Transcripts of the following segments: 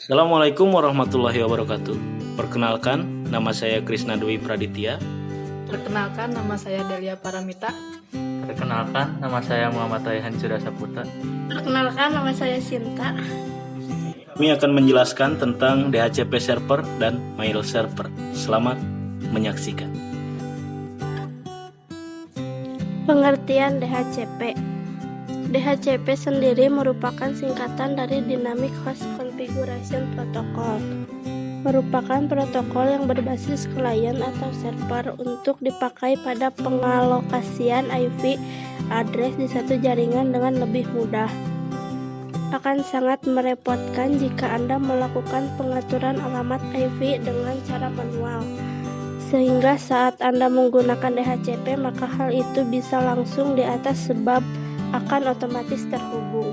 Assalamualaikum warahmatullahi wabarakatuh. Perkenalkan, nama saya Krisna Dwi Praditya. Perkenalkan, nama saya Delia Paramita. Perkenalkan, nama saya Muhammad Raihan Saputra. Perkenalkan, nama saya Sinta. Kami akan menjelaskan tentang DHCP server dan mail server. Selamat menyaksikan. Pengertian DHCP. DHCP sendiri merupakan singkatan dari Dynamic Host Configuration Protocol. Merupakan protokol yang berbasis klien atau server untuk dipakai pada pengalokasian IP address di satu jaringan dengan lebih mudah. Akan sangat merepotkan jika Anda melakukan pengaturan alamat IP dengan cara manual. Sehingga saat Anda menggunakan DHCP, maka hal itu bisa langsung di atas sebab akan otomatis terhubung.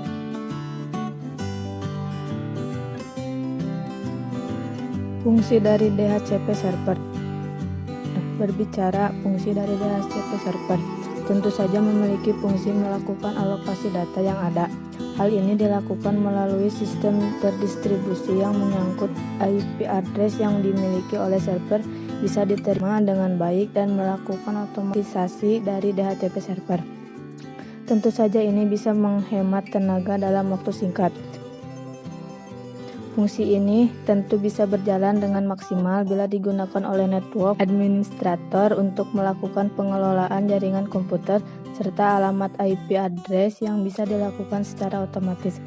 Fungsi dari DHCP server. Berbicara fungsi dari DHCP server, tentu saja memiliki fungsi melakukan alokasi data yang ada. Hal ini dilakukan melalui sistem terdistribusi yang menyangkut IP address yang dimiliki oleh server bisa diterima dengan baik dan melakukan otomatisasi dari DHCP server. Tentu saja ini bisa menghemat tenaga dalam waktu singkat. Fungsi ini tentu bisa berjalan dengan maksimal bila digunakan oleh network administrator untuk melakukan pengelolaan jaringan komputer serta alamat IP address yang bisa dilakukan secara otomatis.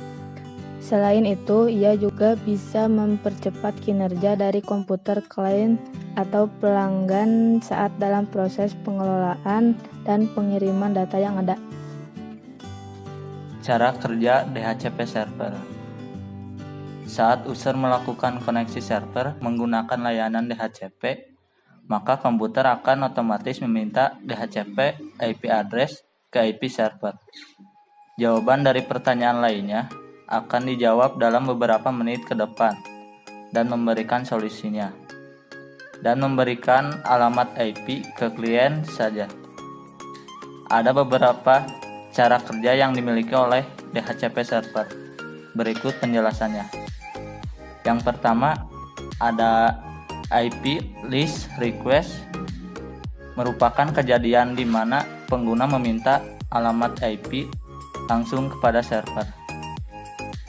Selain itu, ia juga bisa mempercepat kinerja dari komputer klien atau pelanggan saat dalam proses pengelolaan dan pengiriman data yang ada. Cara kerja DHCP server. Saat user melakukan koneksi server menggunakan layanan DHCP, maka komputer akan otomatis meminta DHCP IP address ke IP server. Jawaban dari pertanyaan lainnya akan dijawab dalam beberapa menit ke depan dan memberikan solusinya. Dan memberikan alamat IP ke klien saja. Ada beberapa cara kerja yang dimiliki oleh DHCP server. Berikut penjelasannya. Yang pertama, ada IP list request, merupakan kejadian di mana pengguna meminta alamat IP langsung kepada server.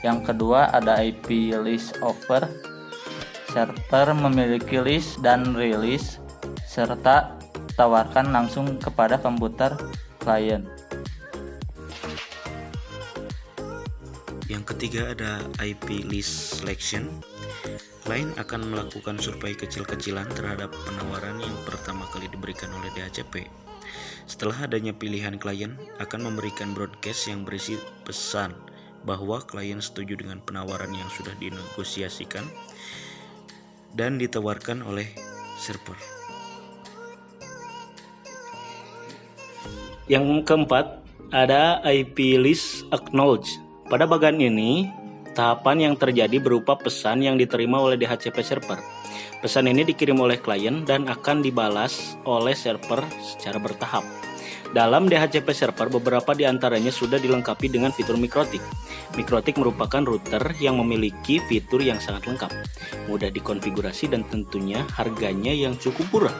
Yang kedua, ada IP list offer. Server memiliki list dan release serta tawarkan langsung kepada komputer klien. Yang ketiga ada IP list selection. Klien akan melakukan survei kecil-kecilan terhadap penawaran yang pertama kali diberikan oleh DHCP. Setelah adanya pilihan, klien akan memberikan broadcast yang berisi pesan bahwa klien setuju dengan penawaran yang sudah dinegosiasikan dan ditawarkan oleh server. Yang keempat, ada IP list acknowledge. Pada bagian ini, tahapan yang terjadi berupa pesan yang diterima oleh DHCP server. Pesan ini dikirim oleh klien dan akan dibalas oleh server secara bertahap. Dalam DHCP server, beberapa di antaranya sudah dilengkapi dengan fitur mikrotik. Mikrotik merupakan router yang memiliki fitur yang sangat lengkap, mudah dikonfigurasi dan tentunya harganya yang cukup murah.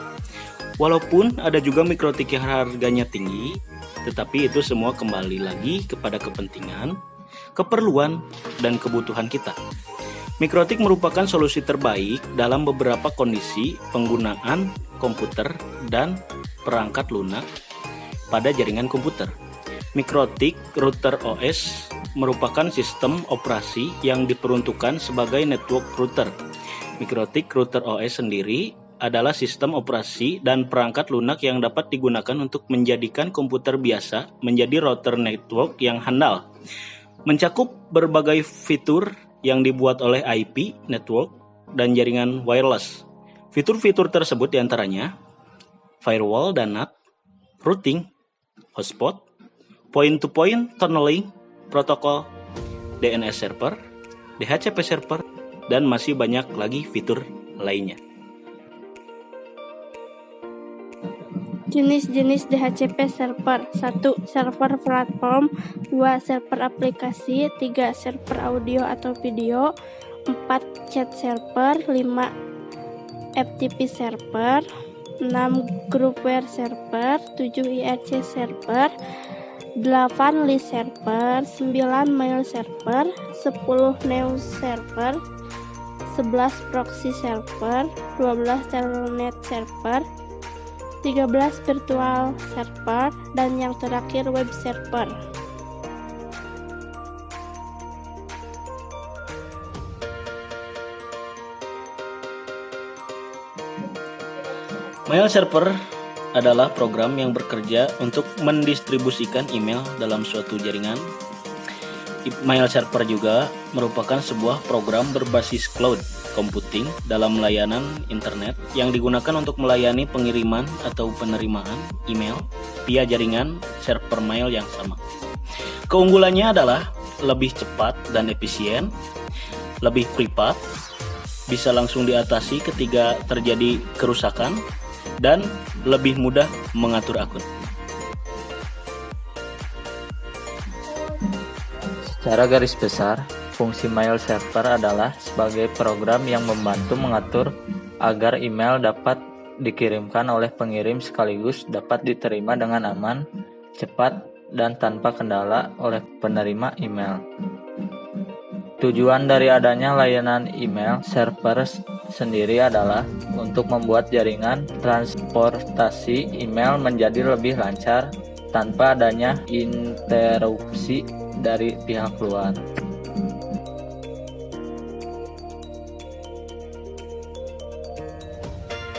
Walaupun ada juga mikrotik yang harganya tinggi, tetapi itu semua kembali lagi kepada kepentingan, keperluan, dan kebutuhan kita. Mikrotik merupakan solusi terbaik dalam beberapa kondisi penggunaan komputer dan perangkat lunak pada jaringan komputer. Mikrotik router OS merupakan sistem operasi yang diperuntukkan sebagai network router. Mikrotik router OS sendiri adalah sistem operasi dan perangkat lunak yang dapat digunakan untuk menjadikan komputer biasa menjadi router network yang handal. Mencakup berbagai fitur yang dibuat oleh IP, network, dan jaringan wireless. Fitur-fitur tersebut diantaranya firewall dan NAT, routing, hotspot, point-to-point tunneling, protokol, DNS server, DHCP server, dan masih banyak lagi fitur lainnya. Jenis-jenis DHCP server. 1. Server platform. 2. Server aplikasi. 3. Server audio atau video. 4 chat server, 5 FTP server, 6 groupware server, 7 IRC server, 8 list server, 9 mail server, 10 news server, 11 proxy server, 12 telnet server, 13 virtual server, dan yang terakhir web server. Mail server adalah program yang bekerja untuk mendistribusikan email dalam suatu jaringan. Mail server juga merupakan sebuah program berbasis cloud computing dalam layanan internet yang digunakan untuk melayani pengiriman atau penerimaan email via jaringan server mail yang sama. Keunggulannya adalah lebih cepat dan efisien, lebih privat, bisa langsung diatasi ketika terjadi kerusakan, dan lebih mudah mengatur akun. Secara garis besar, fungsi mail server adalah sebagai program yang membantu mengatur agar email dapat dikirimkan oleh pengirim sekaligus dapat diterima dengan aman, cepat, dan tanpa kendala oleh penerima email. Tujuan dari adanya layanan email server sendiri adalah untuk membuat jaringan transportasi email menjadi lebih lancar tanpa adanya interupsi dari pihak luar.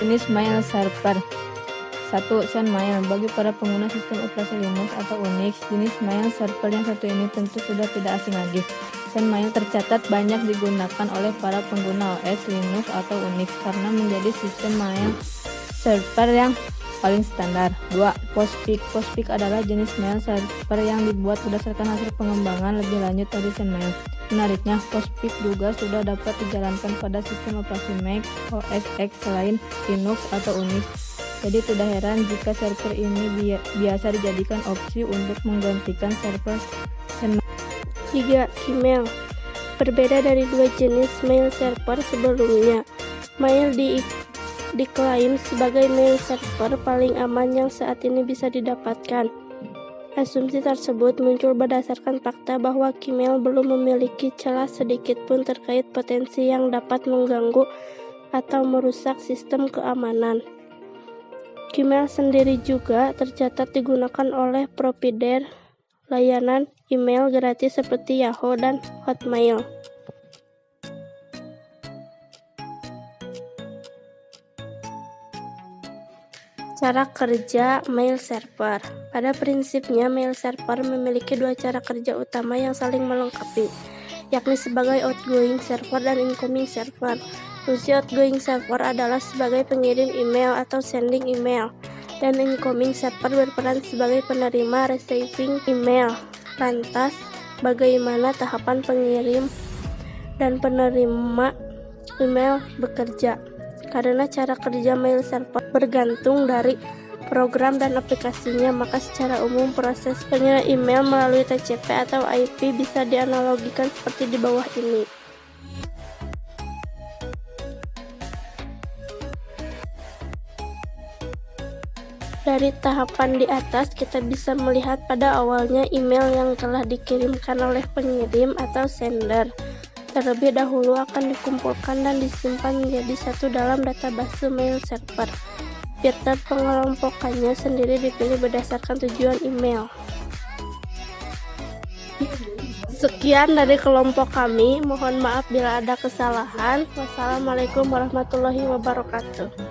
Jenis mail server. 1. Sendmail. Bagi para pengguna sistem operasi Linux atau Unix, jenis mail server yang satu ini tentu sudah tidak asing lagi. Sendmail tercatat banyak digunakan oleh para pengguna OS Linux atau Unix karena menjadi sistem mail server yang paling standar. 2. Postfix. Postfix adalah jenis mail server yang dibuat berdasarkan hasil pengembangan lebih lanjut dari Sendmail. Menariknya, Postfix juga sudah dapat dijalankan pada sistem operasi Mac OS X selain Linux atau Unix. Jadi tidak heran jika server ini biasa dijadikan opsi untuk menggantikan server Sendmail. 3. Gmail. Berbeda dari dua jenis mail server sebelumnya, mail diklaim sebagai mail server paling aman yang saat ini bisa didapatkan. Asumsi tersebut muncul berdasarkan fakta bahwa Gmail belum memiliki celah sedikit pun terkait potensi yang dapat mengganggu atau merusak sistem keamanan. Gmail sendiri juga tercatat digunakan oleh provider layanan email gratis seperti Yahoo dan Hotmail. Cara kerja mail server. Pada prinsipnya, mail server memiliki dua cara kerja utama yang saling melengkapi, yakni sebagai outgoing server dan incoming server. Fungsi outgoing server adalah sebagai pengirim email atau sending email, dan incoming server berperan sebagai penerima receiving email. Lantas, bagaimana tahapan pengirim dan penerima email bekerja? Karena cara kerja mail server bergantung dari program dan aplikasinya, maka secara umum proses pengiriman email melalui TCP atau IP bisa dianalogikan seperti di bawah ini. Dari tahapan di atas, kita bisa melihat pada awalnya email yang telah dikirimkan oleh pengirim atau sender. Terlebih dahulu akan dikumpulkan dan disimpan menjadi satu dalam database mail server. Filter pengelompokannya sendiri dipilih berdasarkan tujuan email. Sekian dari kelompok kami, mohon maaf bila ada kesalahan. Wassalamualaikum warahmatullahi wabarakatuh.